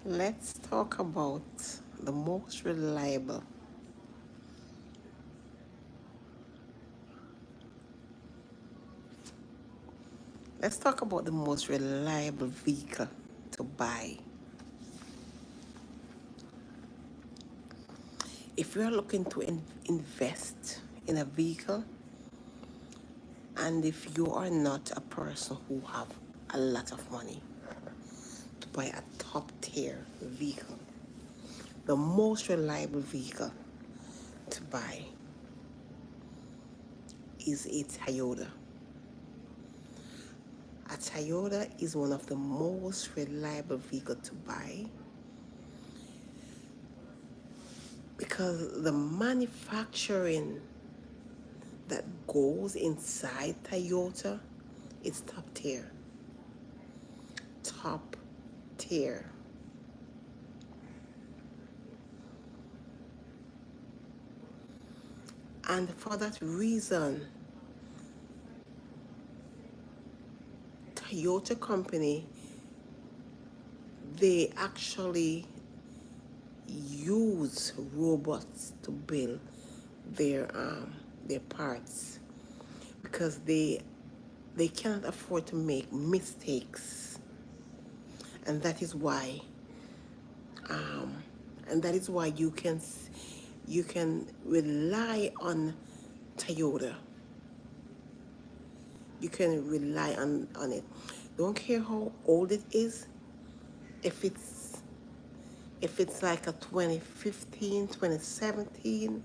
Let's talk about the most reliable. Let's talk about the most reliable vehicle to buy. If you're looking to invest in a vehicle, and if you are not a person who have a lot of money to buy a top tier vehicle, the most reliable vehicle to buy is a Toyota. A Toyota is one of the most reliable vehicles to buy because the manufacturing that goes inside Toyota is top tier. Top tier. And for that reason, Toyota company, they actually use robots to build their parts because they cannot afford to make mistakes, and that is why you can rely on Toyota. You can rely on it. Don't care how old it is. If it's like a 2015, 2017,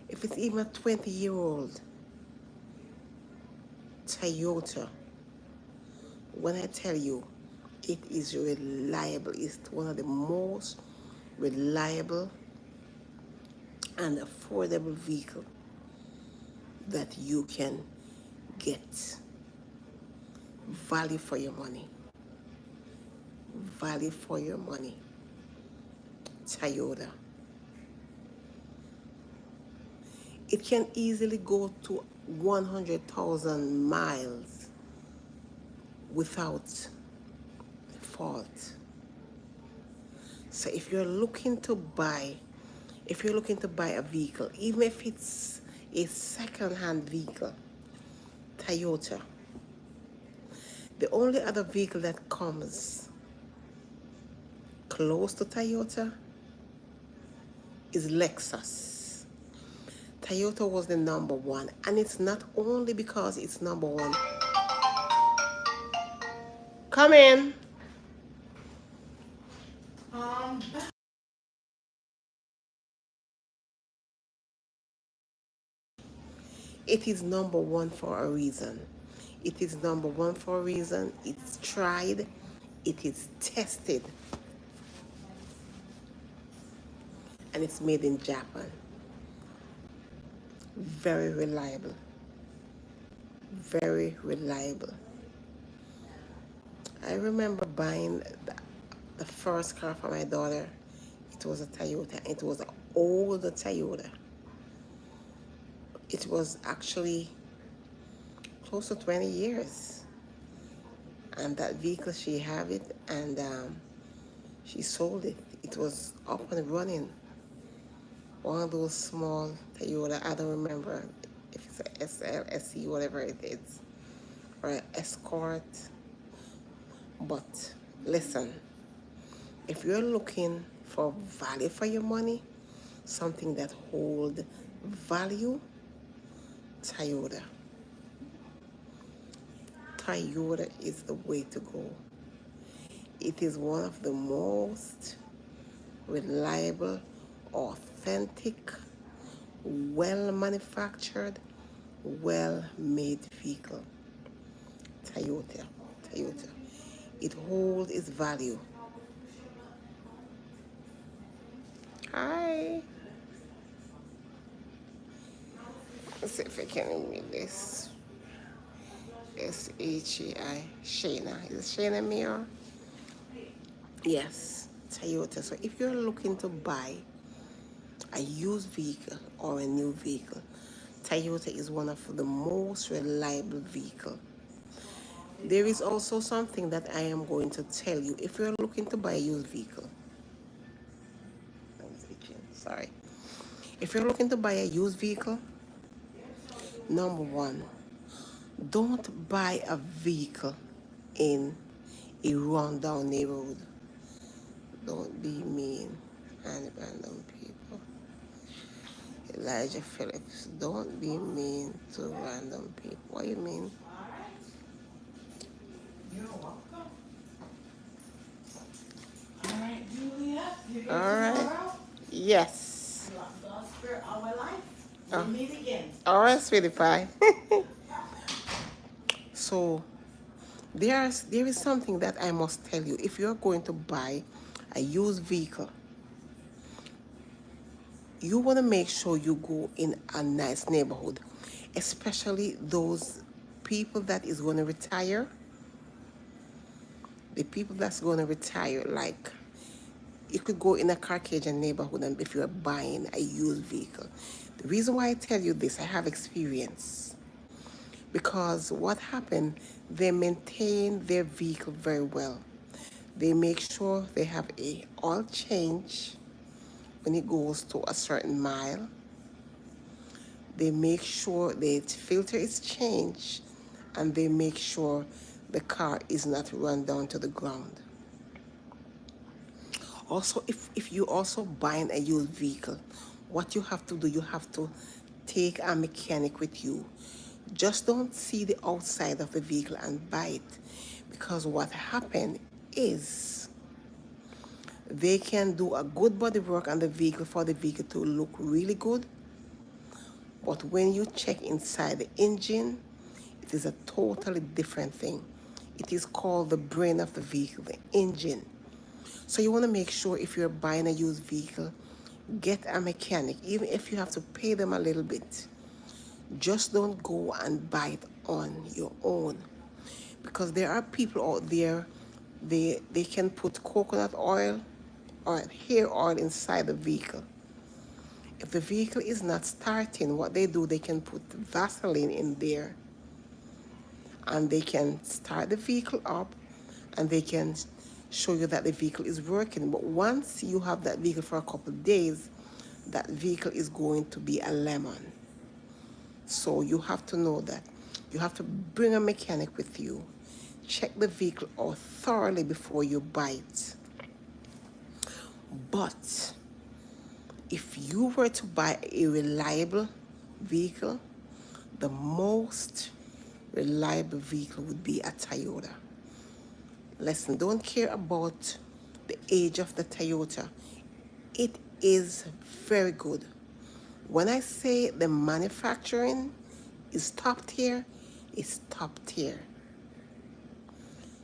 if it's even a 20-year-old Toyota, when I tell you it is reliable, it's one of the most reliable and affordable vehicle that you can get. Value for your money. Value for your money. Toyota. It can easily go to 100,000 miles without fault. So if you're looking to buy a vehicle, even if it's a second-hand vehicle, Toyota. The only other vehicle that comes close to Toyota is Lexus. Toyota was the number one, and it's not only because it's number one. Come in. It is number one for a reason. It is number one for a reason. It's tried, it is tested, and it's made in Japan. Very reliable. Very reliable. I remember buying the first car for my daughter. It was a Toyota. It was an older Toyota. It was actually close to 20 years. And that vehicle, she had it, and she sold it. It was up and running. One of those small Toyota, I don't remember if it's a SL, SE, whatever it is, or an Escort. But listen, if you're looking for value for your money, something that hold value, Toyota. Toyota is the way to go. It is one of the most reliable, authentic, well manufactured, well made vehicle. Toyota. Toyota. It holds its value. Hi. Let's see if I can read this. Shei. Shayna. Is it Shayna Mir? Yes. Toyota. So if you're looking to buy a used vehicle or a new vehicle, Toyota is one of the most reliable vehicles. There is also something that I am going to tell you. If you're looking to buy a used vehicle, sorry. If you're looking to buy a used vehicle, number one, don't buy a vehicle in a rundown neighborhood. Don't be mean and random people. Elijah Phillips, don't be mean to random people. What do you mean? All right, Julia, you All here right. tomorrow? Yes. God's spirit, our life. We'll meet again. All right, sweetie pie. So there is something that I must tell you. If you're going to buy a used vehicle, you want to make sure you go in a nice neighborhood, especially those people that is going to retire. The people that's going to retire, like you could go in a Caucasian neighborhood and if you're buying a used vehicle. The reason why I tell you this, I have experience. Because what happened, they maintain their vehicle very well. They make sure they have a oil change when it goes to a certain mile. They make sure the filter is changed and they make sure the car is not run down to the ground. Also, if you also buying a used vehicle, what you have to do, you have to take a mechanic with you. Just don't see the outside of the vehicle and buy it, because what happened is they can do a good body work on the vehicle for the vehicle to look really good, but when you check inside the engine, it is a totally different thing. It is called the brain of the vehicle, the engine. So you want to make sure if you're buying a used vehicle, get a mechanic, even if you have to pay them a little bit. Just don't go and buy it on your own. Because there are people out there, they can put coconut oil or hair oil inside the vehicle. If the vehicle is not starting, what they do, they can put Vaseline in there and they can start the vehicle up and they can show you that the vehicle is working. But once you have that vehicle for a couple of days, that vehicle is going to be a lemon. So you have to know that. You have to bring a mechanic with you. Check the vehicle out thoroughly before you buy it. But if you were to buy a reliable vehicle, the most reliable vehicle would be a Toyota. Listen, don't care about the age of the Toyota. It is very good. When I say the manufacturing is top tier, it's top tier.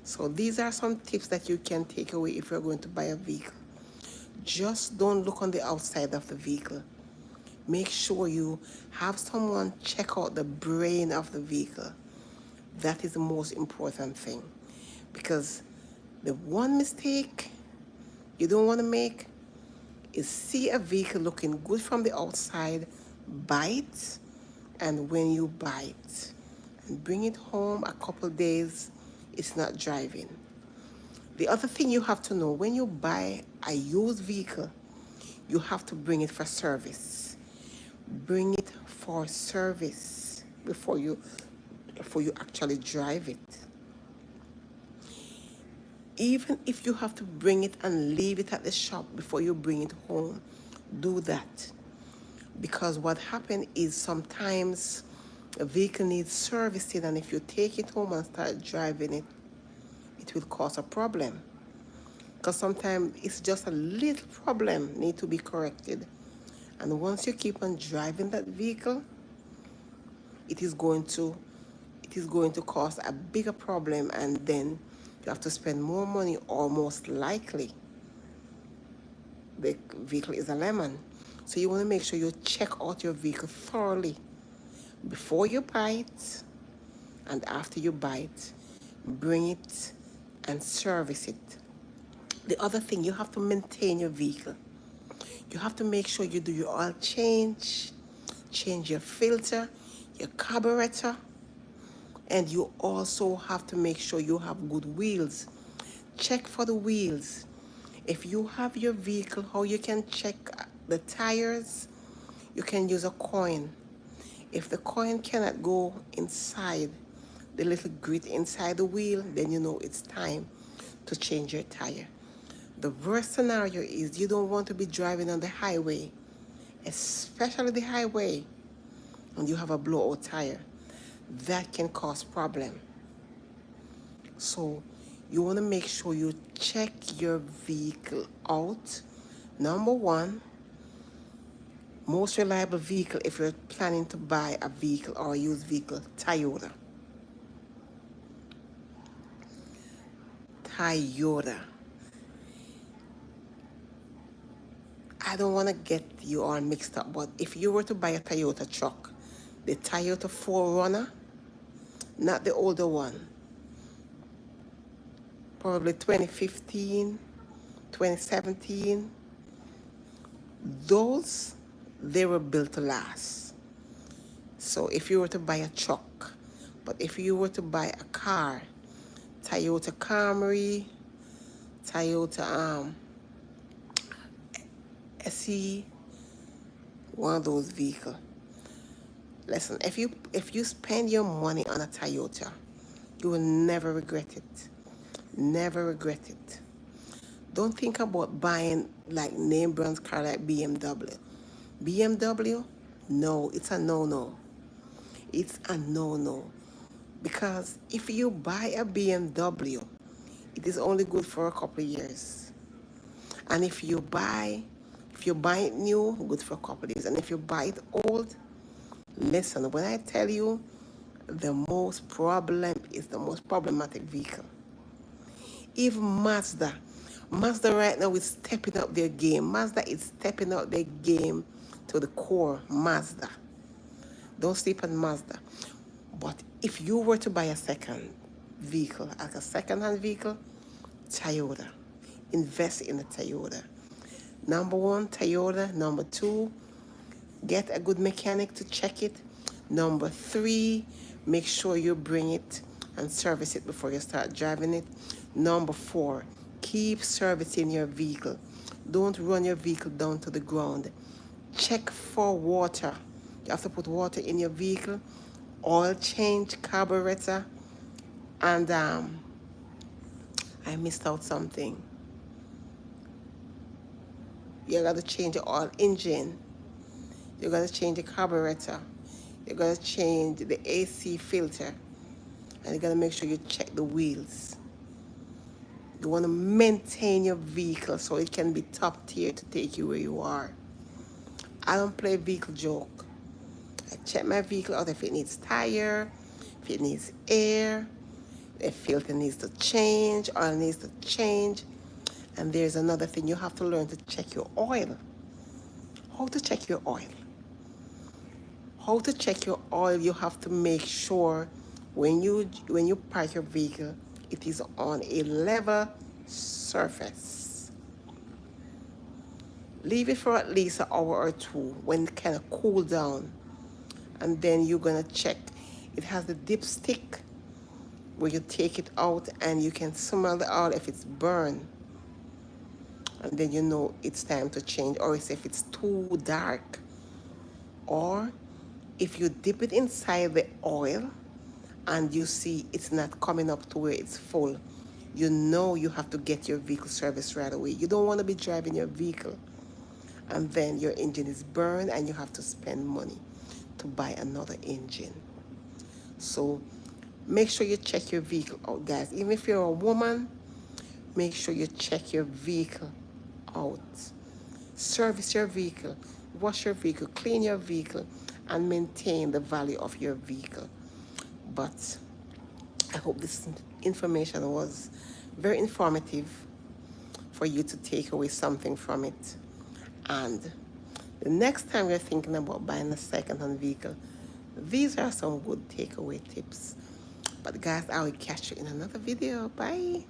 So these are some tips that you can take away if you're going to buy a vehicle. Just don't look on the outside of the vehicle. Make sure you have someone check out the brain of the vehicle. That is the most important thing. Because the one mistake you don't want to make is see a vehicle looking good from the outside, buy it, and when you buy it and bring it home a couple days, it's not driving. The other thing you have to know, when you buy a used vehicle, you have to bring it for service. Bring it for service before you actually drive it. Even if you have to bring it and leave it at the shop before you bring it home, do that. Because what happens is sometimes a vehicle needs servicing, and if you take it home and start driving it, it will cause a problem. Because sometimes it's just a little problem need to be corrected. And once you keep on driving that vehicle, it is going to cause a bigger problem, and then you have to spend more money, or most likely the vehicle is a lemon. So you want to make sure you check out your vehicle thoroughly before you buy it, and after you buy it, bring it and service it. The other thing, you have to maintain your vehicle. You have to make sure you do your oil change your filter, your carburetor, And you also have to make sure you have good wheels. Check for the wheels. If you have your vehicle, how you can check the tires, you can use a coin. If the coin cannot go inside the little grit inside the wheel, then you know it's time to change your tire. The worst scenario is you don't want to be driving on the highway, especially the highway, and you have a blowout tire. That can cause problem. So you want to make sure you check your vehicle out. Number one, most reliable vehicle if you're planning to buy a vehicle or a used vehicle, Toyota. Toyota. I don't want to get you all mixed up, but if you were to buy a Toyota truck, the Toyota 4Runner, not the older one, probably 2015, 2017, those, they were built to last. So if you were to buy a truck, but if you were to buy a car, Toyota Camry, Toyota SE, one of those vehicles. Listen, if you spend your money on a Toyota, you will never regret it. Never regret it. Don't think about buying like name brands car like BMW. BMW, no, it's a no-no. It's a no-no. Because if you buy a BMW, it is only good for a couple of years. And if you buy it new, good for a couple of years. And if you buy it old, listen, when I tell you the most problematic vehicle. Even Mazda right now is stepping up their game. Mazda is stepping up their game to the core. Mazda. Don't sleep on Mazda. But if you were to buy a second vehicle, like a second-hand vehicle, Toyota. Invest in a Toyota. Number one, Toyota. Number two, get a good mechanic to check it. Number three, make sure you bring it and service it before you start driving it. Number four, keep servicing your vehicle. Don't run your vehicle down to the ground. Check for water. You have to put water in your vehicle. Oil change, carburetor, and I missed out something. You got to change the oil engine. You got to change the carburetor. You got to change the AC filter. And you got to make sure you check the wheels. You want to maintain your vehicle so it can be top tier to take you where you are. I don't play vehicle joke. I check my vehicle out if it needs tire, if it needs air, if filter needs to change, oil needs to change. And there's another thing, you have to learn to check your oil. How to check your oil? How to check your oil, you have to make sure when you park your vehicle, it is on a level surface. Leave it for at least an hour or two when it kind of cool down. And then you're gonna check. It has the dipstick where you take it out and you can smell the oil if it's burned. And then you know it's time to change, or if it's too dark. Or if you dip it inside the oil and you see it's not coming up to where it's full, you know you have to get your vehicle serviced right away. You don't want to be driving your vehicle and then your engine is burned and you have to spend money to buy another engine. So make sure you check your vehicle out, guys. Even if you're a woman, make sure you check your vehicle out. Service your vehicle, wash your vehicle, clean your vehicle, and maintain the value of your vehicle. But I hope this information was very informative for you to take away something from it. And the next time you're thinking about buying a second-hand vehicle, these are some good takeaway tips. But guys, I will catch you in another video. Bye.